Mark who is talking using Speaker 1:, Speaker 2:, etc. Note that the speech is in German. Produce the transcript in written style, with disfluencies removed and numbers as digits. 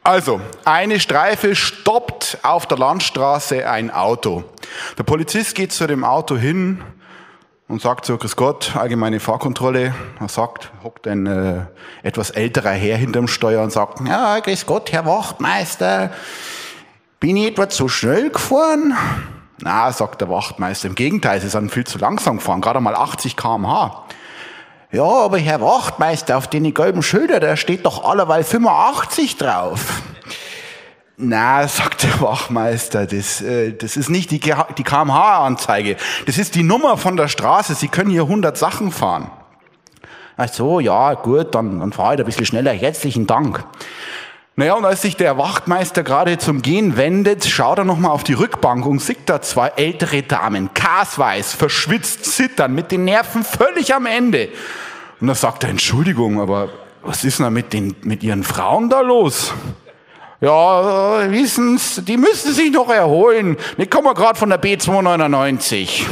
Speaker 1: Also, eine Streife stoppt auf der Landstraße ein Auto. Der Polizist geht zu dem Auto hin und sagt so, grüß Gott, allgemeine Fahrkontrolle. Er sagt, hockt ein etwas älterer Herr hinterm Steuer und sagt, ja, grüß Gott, Herr Wachtmeister, bin ich etwa zu schnell gefahren? Na, sagt der Wachtmeister, im Gegenteil, Sie sind viel zu langsam gefahren, gerade mal 80 km/h. Ja, aber Herr Wachtmeister, auf den gelben Schilder, da steht doch allerweil 85 drauf. Na, sagt der Wachtmeister, das ist nicht die kmh-Anzeige. Das ist die Nummer von der Straße. Sie können hier 100 Sachen fahren. Ach so, ja, gut, dann fahre ich ein bisschen schneller. Herzlichen Dank. Naja, und als sich der Wachtmeister gerade zum Gehen wendet, schaut er nochmal auf die Rückbank und sieht da zwei ältere Damen, kasweiß, verschwitzt, zittern, mit den Nerven völlig am Ende. Und da sagt er, Entschuldigung, aber was ist denn mit Ihren Frauen da los? Ja, wissen's, die müssen sich noch erholen. Ich komme gerade von der B299.